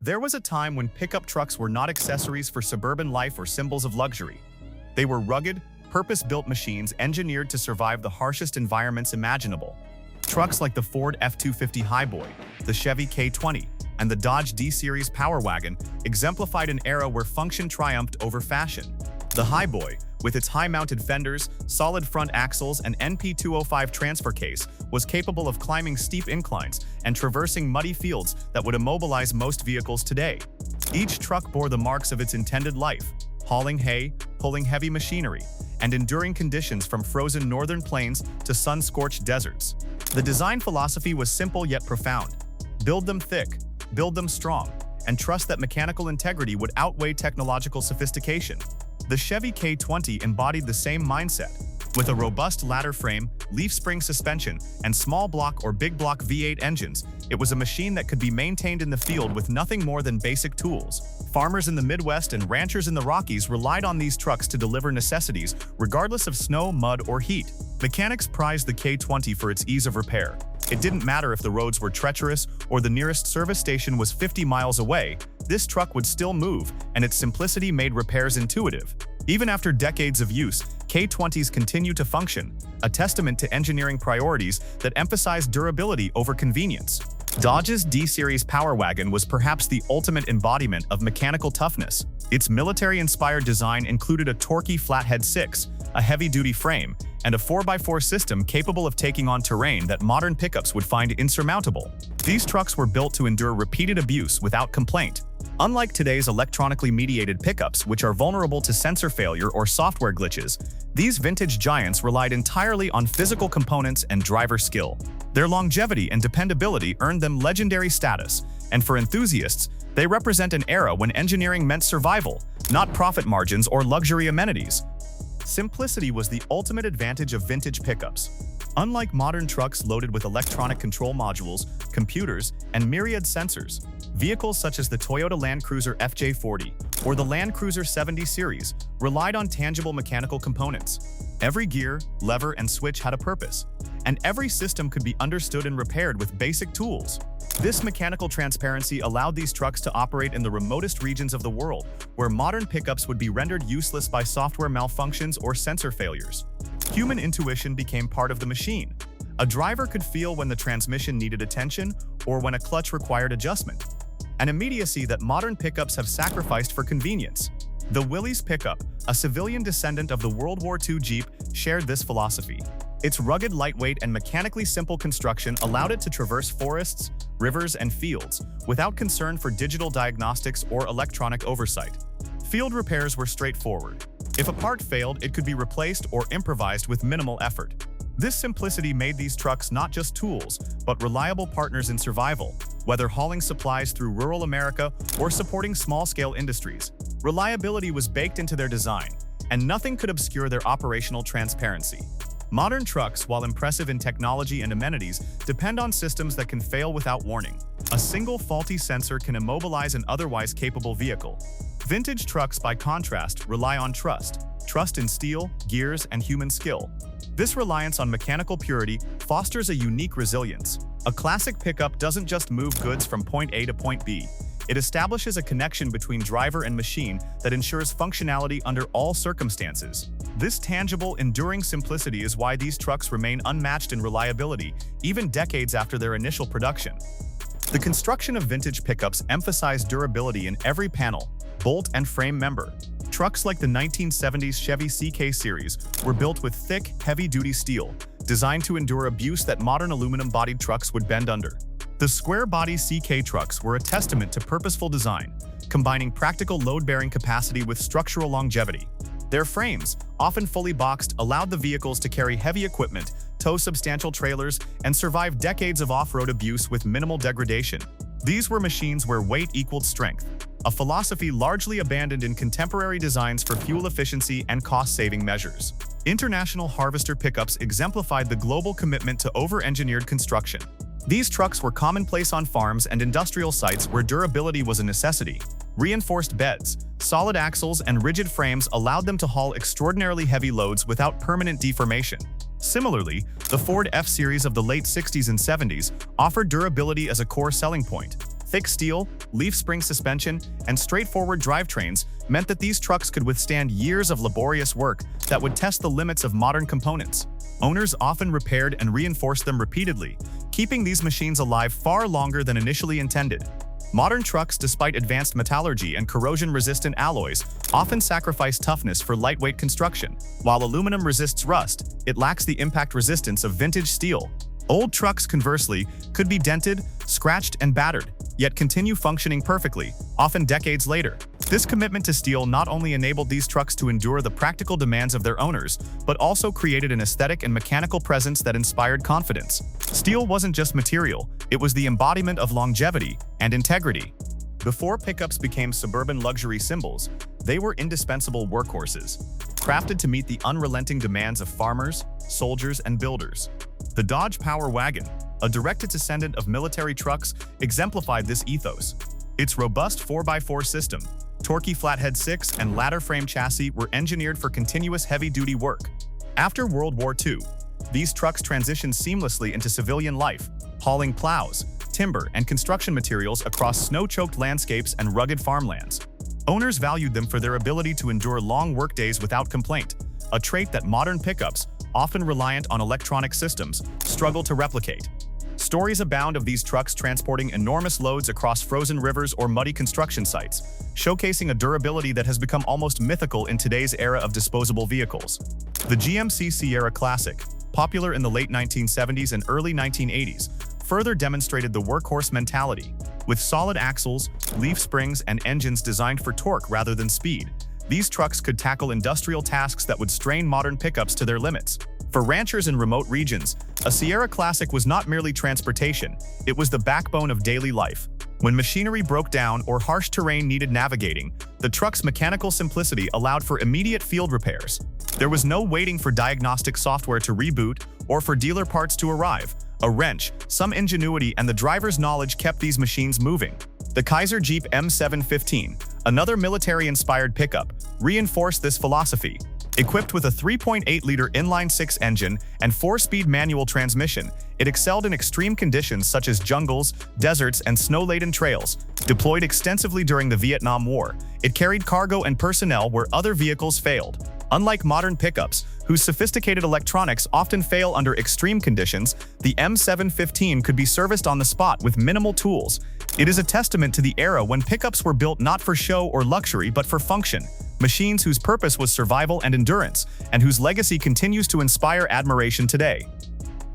There was a time when pickup trucks were not accessories for suburban life or symbols of luxury. They were rugged, purpose-built machines engineered to survive the harshest environments imaginable. Trucks like the Ford F-250 Highboy, the Chevy K20, and the Dodge D-Series Power Wagon exemplified an era where function triumphed over fashion. The Highboy, with its high-mounted fenders, solid front axles, and NP205 transfer case, was capable of climbing steep inclines and traversing muddy fields that would immobilize most vehicles today. Each truck bore the marks of its intended life, hauling hay, pulling heavy machinery, and enduring conditions from frozen northern plains to sun-scorched deserts. The design philosophy was simple yet profound. Build them thick, build them strong, and trust that mechanical integrity would outweigh technological sophistication. The Chevy K20 embodied the same mindset. With a robust ladder frame, leaf spring suspension, and small block or big block V8 engines, it was a machine that could be maintained in the field with nothing more than basic tools. Farmers in the Midwest and ranchers in the Rockies relied on these trucks to deliver necessities, regardless of snow, mud, or heat. Mechanics prized the K20 for its ease of repair. It didn't matter if the roads were treacherous or the nearest service station was 50 miles away, this truck would still move, and its simplicity made repairs intuitive. Even after decades of use, K20s continue to function, a testament to engineering priorities that emphasize durability over convenience. Dodge's D-Series Power Wagon was perhaps the ultimate embodiment of mechanical toughness. Its military-inspired design included a torquey flathead 6, a heavy-duty frame, and a 4x4 system capable of taking on terrain that modern pickups would find insurmountable. These trucks were built to endure repeated abuse without complaint. Unlike today's electronically mediated pickups, which are vulnerable to sensor failure or software glitches, these vintage giants relied entirely on physical components and driver skill. Their longevity and dependability earned them legendary status, and for enthusiasts, they represent an era when engineering meant survival, not profit margins or luxury amenities. Simplicity was the ultimate advantage of vintage pickups. Unlike modern trucks loaded with electronic control modules, computers, and myriad sensors, vehicles such as the Toyota Land Cruiser FJ40 or the Land Cruiser 70 series relied on tangible mechanical components. Every gear, lever, and switch had a purpose, and every system could be understood and repaired with basic tools. This mechanical transparency allowed these trucks to operate in the remotest regions of the world, where modern pickups would be rendered useless by software malfunctions or sensor failures. Human intuition became part of the machine. A driver could feel when the transmission needed attention or when a clutch required adjustment, an immediacy that modern pickups have sacrificed for convenience. The Willys pickup, a civilian descendant of the World War II Jeep, shared this philosophy. Its rugged, lightweight, and mechanically simple construction allowed it to traverse forests, rivers, and fields without concern for digital diagnostics or electronic oversight. Field repairs were straightforward. If a part failed, it could be replaced or improvised with minimal effort. This simplicity made these trucks not just tools, but reliable partners in survival, whether hauling supplies through rural America or supporting small-scale industries. Reliability was baked into their design, and nothing could obscure their operational transparency. Modern trucks, while impressive in technology and amenities, depend on systems that can fail without warning. A single faulty sensor can immobilize an otherwise capable vehicle. Vintage trucks, by contrast, rely on trust in steel, gears, and human skill. This reliance on mechanical purity fosters a unique resilience. A classic pickup doesn't just move goods from point A to point B. It establishes a connection between driver and machine that ensures functionality under all circumstances. This tangible, enduring simplicity is why these trucks remain unmatched in reliability, even decades after their initial production. The construction of vintage pickups emphasized durability in every panel, bolt, and frame member. Trucks like the 1970s Chevy CK series were built with thick, heavy-duty steel, designed to endure abuse that modern aluminum-bodied trucks would bend under. The square-body CK trucks were a testament to purposeful design, combining practical load-bearing capacity with structural longevity. Their frames, often fully boxed, allowed the vehicles to carry heavy equipment, tow substantial trailers, and survive decades of off-road abuse with minimal degradation. These were machines where weight equaled strength, a philosophy largely abandoned in contemporary designs for fuel efficiency and cost-saving measures. International Harvester pickups exemplified the global commitment to over-engineered construction. These trucks were commonplace on farms and industrial sites where durability was a necessity. Reinforced beds, solid axles, and rigid frames allowed them to haul extraordinarily heavy loads without permanent deformation. Similarly, the Ford F-Series of the late 60s and 70s offered durability as a core selling point. Thick steel, leaf spring suspension, and straightforward drivetrains meant that these trucks could withstand years of laborious work that would test the limits of modern components. Owners often repaired and reinforced them repeatedly, keeping these machines alive far longer than initially intended. Modern trucks, despite advanced metallurgy and corrosion-resistant alloys, often sacrifice toughness for lightweight construction. While aluminum resists rust, it lacks the impact resistance of vintage steel. Old trucks, conversely, could be dented, scratched, and battered, yet continue functioning perfectly, often decades later. This commitment to steel not only enabled these trucks to endure the practical demands of their owners, but also created an aesthetic and mechanical presence that inspired confidence. Steel wasn't just material, it was the embodiment of longevity and integrity. Before pickups became suburban luxury symbols, they were indispensable workhorses, crafted to meet the unrelenting demands of farmers, soldiers, and builders. The Dodge Power Wagon, a direct descendant of military trucks, exemplified this ethos. Its robust 4x4 system, torquey flathead 6 and ladder frame chassis were engineered for continuous heavy-duty work. After World War II, these trucks transitioned seamlessly into civilian life, hauling plows, timber, and construction materials across snow-choked landscapes and rugged farmlands. Owners valued them for their ability to endure long workdays without complaint, a trait that modern pickups, often reliant on electronic systems, struggle to replicate. Stories abound of these trucks transporting enormous loads across frozen rivers or muddy construction sites, showcasing a durability that has become almost mythical in today's era of disposable vehicles. The GMC Sierra Classic, popular in the late 1970s and early 1980s, further demonstrated the workhorse mentality. With solid axles, leaf springs, and engines designed for torque rather than speed, these trucks could tackle industrial tasks that would strain modern pickups to their limits. For ranchers in remote regions, a Sierra Classic was not merely transportation, it was the backbone of daily life. When machinery broke down or harsh terrain needed navigating, the truck's mechanical simplicity allowed for immediate field repairs. There was no waiting for diagnostic software to reboot or for dealer parts to arrive. A wrench, some ingenuity, and the driver's knowledge kept these machines moving. The Kaiser Jeep M715, another military-inspired pickup, reinforced this philosophy. Equipped with a 3.8-liter inline-six engine and 4-speed manual transmission, it excelled in extreme conditions such as jungles, deserts, and snow-laden trails. Deployed extensively during the Vietnam War, it carried cargo and personnel where other vehicles failed. Unlike modern pickups, whose sophisticated electronics often fail under extreme conditions, the M715 could be serviced on the spot with minimal tools. It is a testament to the era when pickups were built not for show or luxury but for function. Machines whose purpose was survival and endurance, and whose legacy continues to inspire admiration today.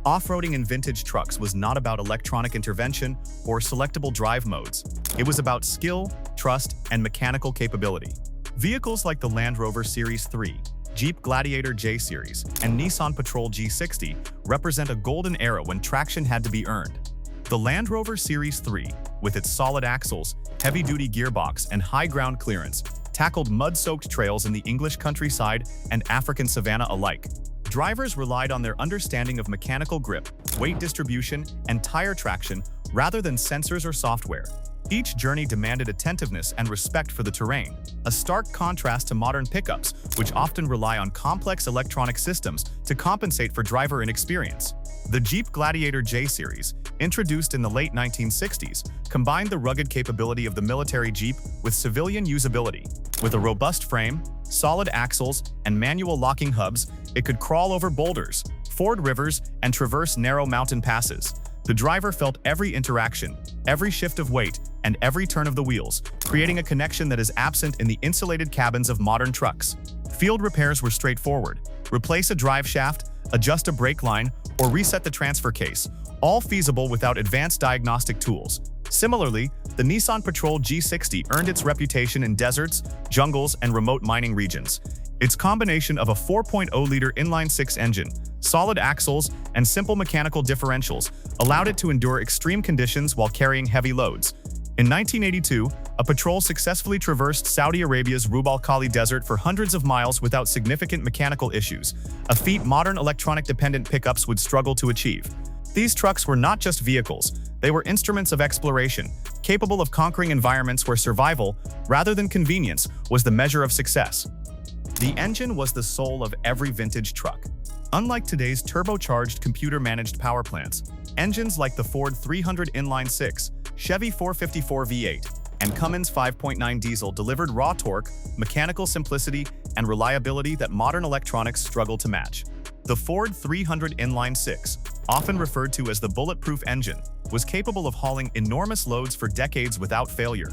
Off-roading in vintage trucks was not about electronic intervention or selectable drive modes. It was about skill, trust, and mechanical capability. Vehicles like the Land Rover Series 3, Jeep Gladiator J Series, and Nissan Patrol G60 represent a golden era when traction had to be earned. The Land Rover Series 3, with its solid axles, heavy-duty gearbox, and high ground clearance, tackled mud-soaked trails in the English countryside and African savanna alike. Drivers relied on their understanding of mechanical grip, weight distribution, and tire traction rather than sensors or software. Each journey demanded attentiveness and respect for the terrain, a stark contrast to modern pickups, which often rely on complex electronic systems to compensate for driver inexperience. The Jeep Gladiator J Series, introduced in the late 1960s, combined the rugged capability of the military Jeep with civilian usability. With a robust frame, solid axles, and manual locking hubs, it could crawl over boulders, ford rivers, and traverse narrow mountain passes. The driver felt every interaction, every shift of weight, and every turn of the wheels, creating a connection that is absent in the insulated cabins of modern trucks. Field repairs were straightforward. Replace a drive shaft, adjust a brake line, or reset the transfer case, all feasible without advanced diagnostic tools. Similarly, the Nissan Patrol G60 earned its reputation in deserts, jungles, and remote mining regions. Its combination of a 4.0-liter inline-six engine, solid axles, and simple mechanical differentials allowed it to endure extreme conditions while carrying heavy loads. In 1982, a patrol successfully traversed Saudi Arabia's Rub al Khali Desert for hundreds of miles without significant mechanical issues, a feat modern electronic-dependent pickups would struggle to achieve. These trucks were not just vehicles, they were instruments of exploration, capable of conquering environments where survival, rather than convenience, was the measure of success. The engine was the soul of every vintage truck. Unlike today's turbocharged computer-managed power plants, engines like the Ford 300 inline-six, Chevy 454 V8, and Cummins 5.9 diesel delivered raw torque, mechanical simplicity, and reliability that modern electronics struggle to match. The Ford 300 inline-six, often referred to as the bulletproof engine, was capable of hauling enormous loads for decades without failure.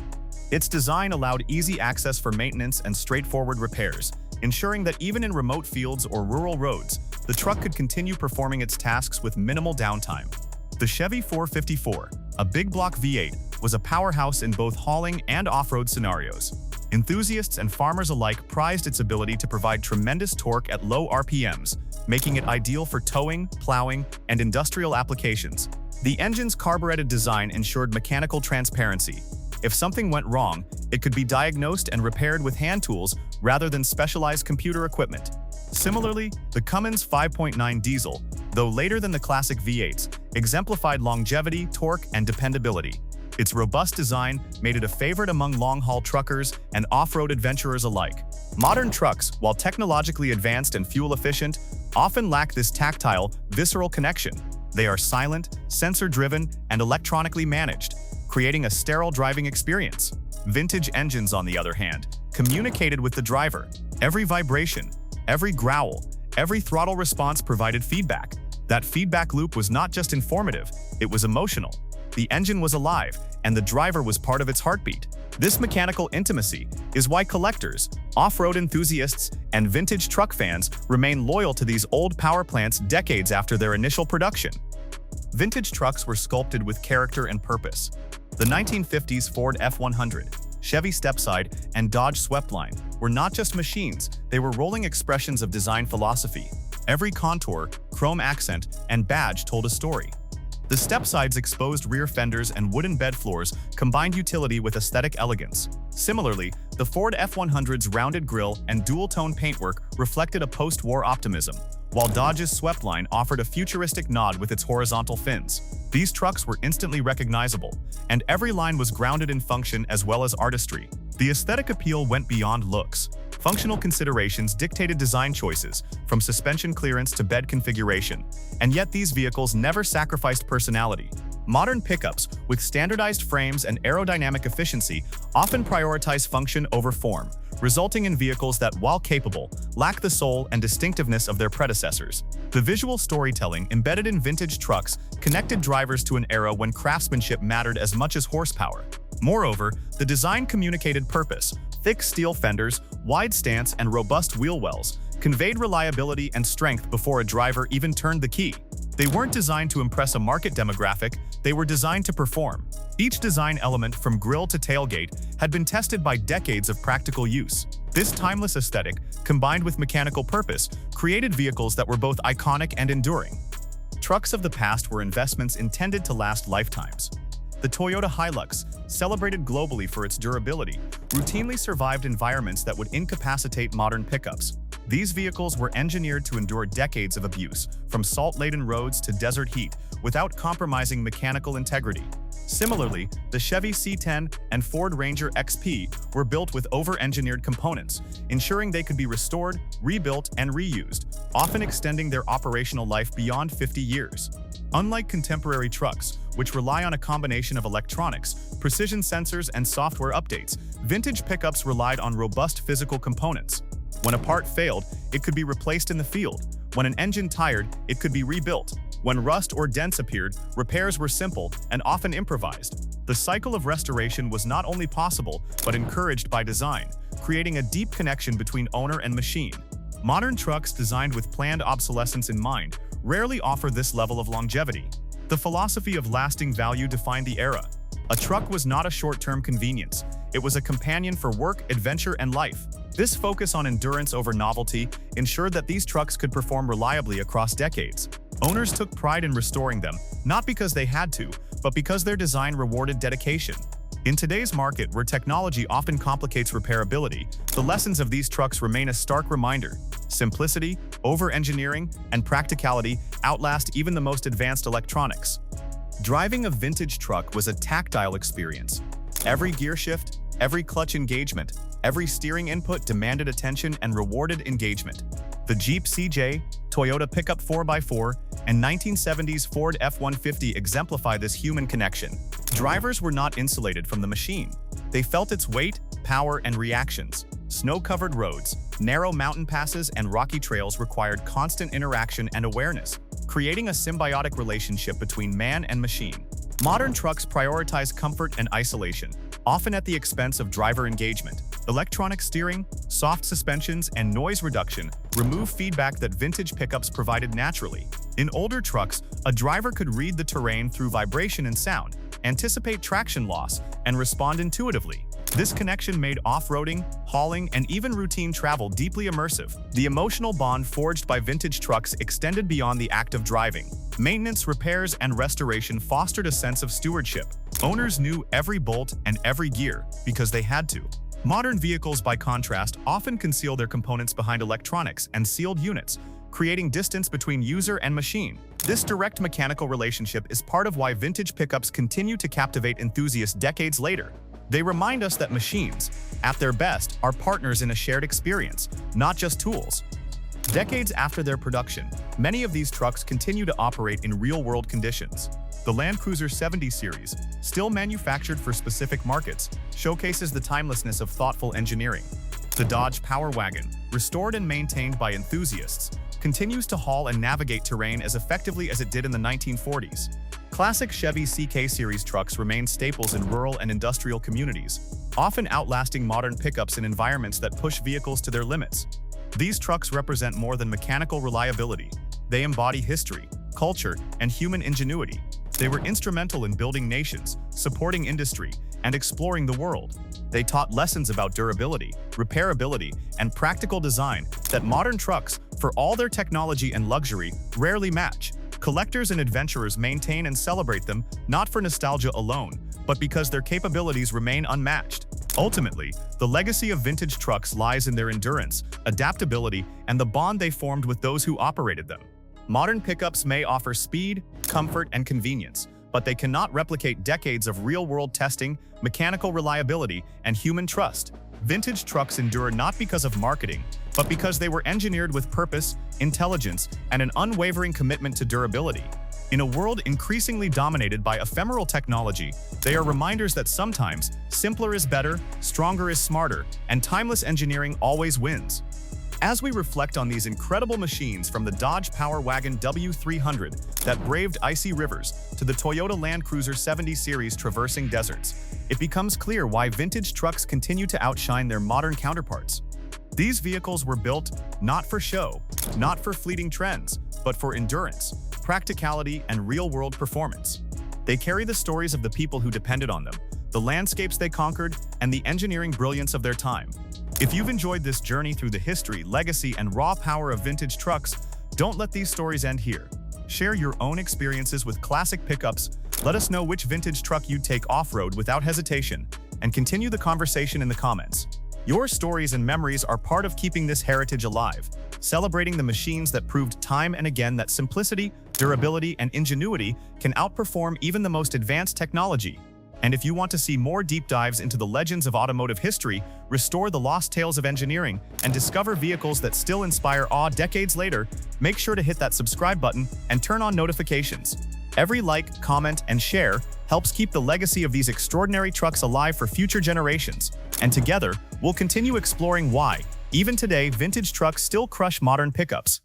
Its design allowed easy access for maintenance and straightforward repairs, ensuring that even in remote fields or rural roads, the truck could continue performing its tasks with minimal downtime. The Chevy 454, a big block V8, was a powerhouse in both hauling and off-road scenarios. Enthusiasts and farmers alike prized its ability to provide tremendous torque at low RPMs, making it ideal for towing, plowing, and industrial applications. The engine's carbureted design ensured mechanical transparency. If something went wrong, it could be diagnosed and repaired with hand tools rather than specialized computer equipment. Similarly, the Cummins 5.9 diesel, though later than the classic V8s, exemplified longevity, torque, and dependability. Its robust design made it a favorite among long-haul truckers and off-road adventurers alike. Modern trucks, while technologically advanced and fuel-efficient, often lack this tactile, visceral connection. They are silent, sensor-driven, and electronically managed, creating a sterile driving experience. Vintage engines, on the other hand, communicated with the driver. Every vibration, every growl, every throttle response provided feedback. That feedback loop was not just informative, it was emotional. The engine was alive, and the driver was part of its heartbeat. This mechanical intimacy is why collectors, off-road enthusiasts, and vintage truck fans remain loyal to these old power plants decades after their initial production. Vintage trucks were sculpted with character and purpose. The 1950s Ford F-100, Chevy Stepside, and Dodge Sweepline were not just machines, they were rolling expressions of design philosophy. Every contour, chrome accent, and badge told a story. The Stepside's exposed rear fenders and wooden bed floors combined utility with aesthetic elegance. Similarly, the Ford F-100's rounded grille and dual-tone paintwork reflected a post-war optimism, while Dodge's Sweepline offered a futuristic nod with its horizontal fins. These trucks were instantly recognizable, and every line was grounded in function as well as artistry. The aesthetic appeal went beyond looks. Functional considerations dictated design choices, from suspension clearance to bed configuration, and yet these vehicles never sacrificed personality. Modern pickups, with standardized frames and aerodynamic efficiency, often prioritize function over form, resulting in vehicles that, while capable, lack the soul and distinctiveness of their predecessors. The visual storytelling embedded in vintage trucks connected drivers to an era when craftsmanship mattered as much as horsepower. Moreover, the design communicated purpose. Thick steel fenders, wide stance, and robust wheel wells conveyed reliability and strength before a driver even turned the key. They weren't designed to impress a market demographic, they were designed to perform. Each design element, from grille to tailgate, had been tested by decades of practical use. This timeless aesthetic, combined with mechanical purpose, created vehicles that were both iconic and enduring. Trucks of the past were investments intended to last lifetimes. The Toyota Hilux, celebrated globally for its durability, routinely survived environments that would incapacitate modern pickups. These vehicles were engineered to endure decades of abuse, from salt-laden roads to desert heat, without compromising mechanical integrity. Similarly, the Chevy C10 and Ford Ranger XP were built with over-engineered components, ensuring they could be restored, rebuilt, and reused, often extending their operational life beyond 50 years. Unlike contemporary trucks, which rely on a combination of electronics, precision sensors, and software updates, vintage pickups relied on robust physical components. When a part failed, it could be replaced in the field. When an engine tired, it could be rebuilt. When rust or dents appeared, repairs were simple and often improvised. The cycle of restoration was not only possible, but encouraged by design, creating a deep connection between owner and machine. Modern trucks designed with planned obsolescence in mind rarely offer this level of longevity. The philosophy of lasting value defined the era. A truck was not a short-term convenience. It was a companion for work, adventure, and life. This focus on endurance over novelty ensured that these trucks could perform reliably across decades. Owners took pride in restoring them, not because they had to, but because their design rewarded dedication. In today's market, where technology often complicates repairability, the lessons of these trucks remain a stark reminder. Simplicity, over-engineering, and practicality outlast even the most advanced electronics. Driving a vintage truck was a tactile experience. Every gear shift, every clutch engagement, every steering input demanded attention and rewarded engagement. The Jeep CJ, Toyota pickup 4x4, and 1970s Ford F-150 exemplify this human connection. Drivers were not insulated from the machine. They felt its weight, power, and reactions. Snow-covered roads, narrow mountain passes, and rocky trails required constant interaction and awareness, creating a symbiotic relationship between man and machine. Modern trucks prioritize comfort and isolation, often at the expense of driver engagement. Electronic steering, soft suspensions, and noise reduction remove feedback that vintage pickups provided naturally. In older trucks, a driver could read the terrain through vibration and sound, anticipate traction loss, and respond intuitively. This connection made off-roading, hauling, and even routine travel deeply immersive. The emotional bond forged by vintage trucks extended beyond the act of driving. Maintenance, repairs, and restoration fostered a sense of stewardship. Owners knew every bolt and every gear because they had to. Modern vehicles, by contrast, often conceal their components behind electronics and sealed units, creating distance between user and machine. This direct mechanical relationship is part of why vintage pickups continue to captivate enthusiasts decades later. They remind us that machines, at their best, are partners in a shared experience, not just tools. Decades after their production, many of these trucks continue to operate in real-world conditions. The Land Cruiser 70 series, still manufactured for specific markets, showcases the timelessness of thoughtful engineering. The Dodge Power Wagon, restored and maintained by enthusiasts, continues to haul and navigate terrain as effectively as it did in the 1940s. Classic Chevy CK series trucks remain staples in rural and industrial communities, often outlasting modern pickups in environments that push vehicles to their limits. These trucks represent more than mechanical reliability. They embody history, culture, and human ingenuity. They were instrumental in building nations, supporting industry, and exploring the world. They taught lessons about durability, repairability, and practical design that modern trucks, for all their technology and luxury, rarely match. Collectors and adventurers maintain and celebrate them not for nostalgia alone, but because their capabilities remain unmatched. Ultimately, the legacy of vintage trucks lies in their endurance, adaptability, and the bond they formed with those who operated them. Modern pickups may offer speed, comfort, and convenience, but they cannot replicate decades of real-world testing, mechanical reliability, and human trust. Vintage trucks endure not because of marketing, but because they were engineered with purpose, intelligence, and an unwavering commitment to durability. In a world increasingly dominated by ephemeral technology, they are reminders that sometimes simpler is better, stronger is smarter, and timeless engineering always wins. As we reflect on these incredible machines, from the Dodge Power Wagon W300 that braved icy rivers to the Toyota Land Cruiser 70 series traversing deserts, it becomes clear why vintage trucks continue to outshine their modern counterparts. These vehicles were built not for show, not for fleeting trends, but for endurance, practicality, and real-world performance. They carry the stories of the people who depended on them, the landscapes they conquered, and the engineering brilliance of their time. If you've enjoyed this journey through the history, legacy, and raw power of vintage trucks, don't let these stories end here. Share your own experiences with classic pickups, let us know which vintage truck you'd take off-road without hesitation, and continue the conversation in the comments. Your stories and memories are part of keeping this heritage alive, celebrating the machines that proved time and again that simplicity, durability, and ingenuity can outperform even the most advanced technology. And if you want to see more deep dives into the legends of automotive history, restore the lost tales of engineering, and discover vehicles that still inspire awe decades later, make sure to hit that subscribe button and turn on notifications. Every like, comment, and share helps keep the legacy of these extraordinary trucks alive for future generations. And together, we'll continue exploring why, even today, vintage trucks still crush modern pickups.